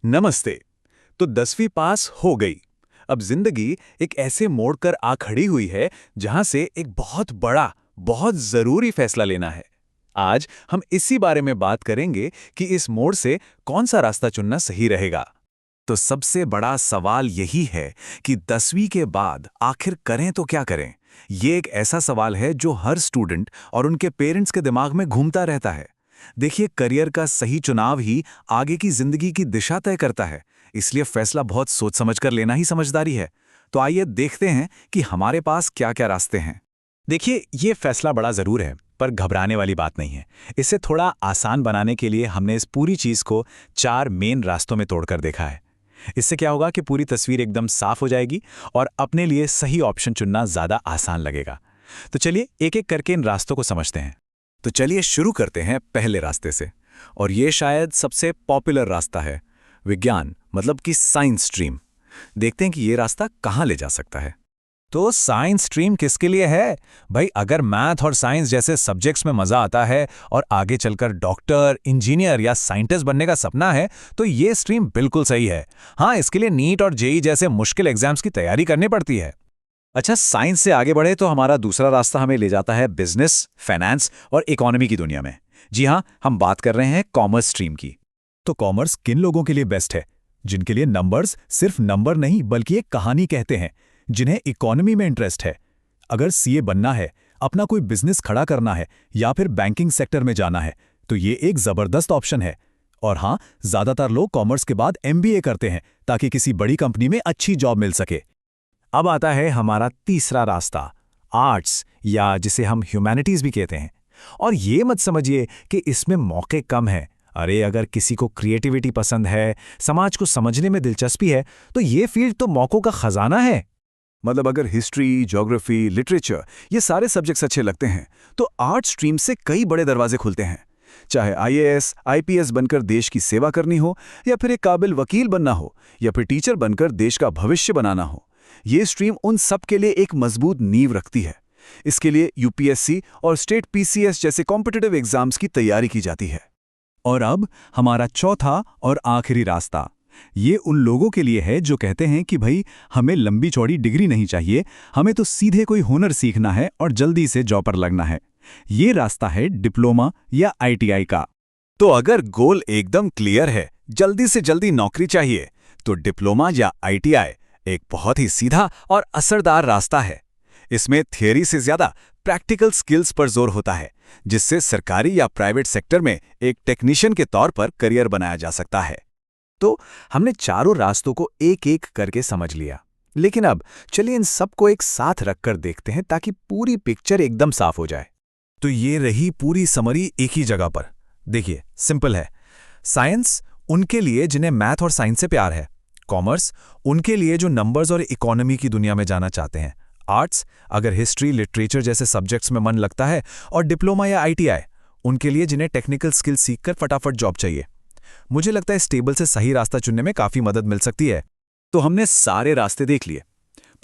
नमस्ते। तो 10वीं पास हो गई। अब जिंदगी एक ऐसे मोड़ कर आ खड़ी हुई है जहां से एक बहुत बड़ा, बहुत जरूरी फैसला लेना है। आज हम इसी बारे में बात करेंगे कि इस मोड़ से कौन सा रास्ता चुनना सही रहेगा। तो सबसे बड़ा सवाल यही है कि 10वीं के बाद आखिर करें तो क्या करें। ये एक ऐसा सवाल है जो हर स्टूडेंट और उनके पेरेंट्स के दिमाग में घूमता रहता है। देखिए, करियर का सही चुनाव ही आगे की जिंदगी की दिशा तय करता है, इसलिए फैसला बहुत सोच समझ कर लेना ही समझदारी है। तो आइए देखते हैं कि हमारे पास क्या क्या रास्ते हैं। देखिए, ये फैसला बड़ा ज़रूर है, पर घबराने वाली बात नहीं है। इसे थोड़ा आसान बनाने के लिए हमने इस पूरी चीज़ को 4 मेन रास्तों में तोड़कर देखा है। इससे क्या होगा कि पूरी तस्वीर एकदम साफ हो जाएगी और अपने लिए सही ऑप्शन चुनना ज़्यादा आसान लगेगा। तो चलिए एक-एक करके इन रास्तों को समझते हैं। तो चलिए शुरू करते हैं पहले रास्ते से, और ये शायद सबसे पॉपुलर रास्ता है, विज्ञान मतलब कि साइंस स्ट्रीम। देखते हैं कि ये रास्ता कहाँ ले जा सकता है। तो साइंस स्ट्रीम किसके लिए है? भाई, अगर मैथ और साइंस जैसे सब्जेक्ट्स में मज़ा आता है और आगे चलकर डॉक्टर, इंजीनियर या साइंटिस्ट बनने का सपना है, तो ये स्ट्रीम बिल्कुल सही है। हाँ, इसके लिए नीट और जेईई जैसे मुश्किल एग्जाम्स की तैयारी करनी पड़ती है। अच्छा, साइंस से आगे बढ़े तो हमारा दूसरा रास्ता हमें ले जाता है बिजनेस, फाइनेंस और इकोनॉमी की दुनिया में। जी हाँ, हम बात कर रहे हैं कॉमर्स स्ट्रीम की। तो कॉमर्स किन लोगों के लिए बेस्ट है? जिनके लिए नंबर्स सिर्फ नंबर नहीं बल्कि एक कहानी कहते हैं, जिन्हें इकोनॉमी में इंटरेस्ट है। अगर सीए बनना है, अपना कोई बिजनेस खड़ा करना है या फिर बैंकिंग सेक्टर में जाना है, तो ये एक जबरदस्त ऑप्शन है। और हाँ, ज्यादातर लोग कॉमर्स के बाद एमबीए करते हैं ताकि किसी बड़ी कंपनी में अच्छी जॉब मिल सके। अब आता है हमारा तीसरा रास्ता, आर्ट्स, या जिसे हम ह्यूमैनिटीज भी कहते हैं। और ये मत समझिए कि इसमें मौके कम हैं। अरे, अगर किसी को क्रिएटिविटी पसंद है, समाज को समझने में दिलचस्पी है, तो ये फील्ड तो मौकों का खजाना है। मतलब अगर हिस्ट्री, ज्योग्राफी, लिटरेचर ये सारे सब्जेक्ट्स अच्छे लगते हैं तो आर्ट स्ट्रीम से कई बड़े दरवाजे खुलते हैं। चाहे आईएएस, आईपीएस बनकर देश की सेवा करनी हो, या फिर एक काबिल वकील बनना हो, या फिर टीचर बनकर देश का भविष्य बनाना हो, ये स्ट्रीम उन सब के लिए एक मजबूत नींव रखती है। इसके लिए यूपीएससी और स्टेट पीसीएस जैसे कॉम्पिटिटिव एग्जाम्स की तैयारी की जाती है। और अब हमारा चौथा और आखिरी रास्ता, ये उन लोगों के लिए है जो कहते हैं कि भाई, हमें लंबी चौड़ी डिग्री नहीं चाहिए, हमें तो सीधे कोई हुनर सीखना है और जल्दी से जॉब पर लगना है। ये रास्ता है डिप्लोमा या आईटीआई का। तो अगर गोल एकदम क्लियर है, जल्दी से जल्दी नौकरी चाहिए, तो डिप्लोमा या आईटीआई एक बहुत ही सीधा और असरदार रास्ता है। इसमें थियरी से ज्यादा प्रैक्टिकल स्किल्स पर जोर होता है, जिससे सरकारी या प्राइवेट सेक्टर में एक टेक्नीशियन के तौर पर करियर बनाया जा सकता है। तो हमने चारों रास्तों को एक एक करके समझ लिया, लेकिन अब चलिए इन सबको एक साथ रखकर देखते हैं ताकि पूरी पिक्चर एकदम साफ हो जाए। तो ये रही पूरी समरी एक ही जगह पर। देखिए, सिंपल है। साइंस उनके लिए जिन्हें मैथ और साइंस से प्यार है। कॉमर्स उनके लिए जो नंबर्स और इकोनॉमी की दुनिया में जाना चाहते हैं। आर्ट्स अगर हिस्ट्री, लिटरेचर जैसे सब्जेक्ट्स में मन लगता है। और डिप्लोमा या आईटीआई उनके लिए जिन्हें टेक्निकल स्किल सीखकर फटाफट जॉब चाहिए। मुझे लगता है इस टेबल से सही रास्ता चुनने में काफी मदद मिल सकती है। तो हमने सारे रास्ते देख लिए,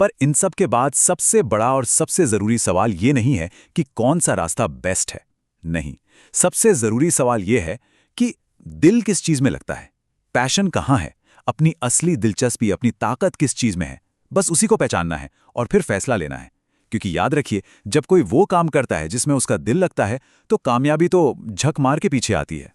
पर इन सब के बाद सबसे बड़ा और सबसे जरूरी सवाल ये नहीं है कि कौन सा रास्ता बेस्ट है। नहीं, सबसे जरूरी सवाल ये है कि दिल किस चीज में लगता है, पैशन कहाँ है, अपनी असली दिलचस्पी, अपनी ताकत किस चीज में है। बस उसी को पहचानना है और फिर फैसला लेना है। क्योंकि याद रखिए, जब कोई वो काम करता है जिसमें उसका दिल लगता है, तो कामयाबी तो झक मार के पीछे आती है।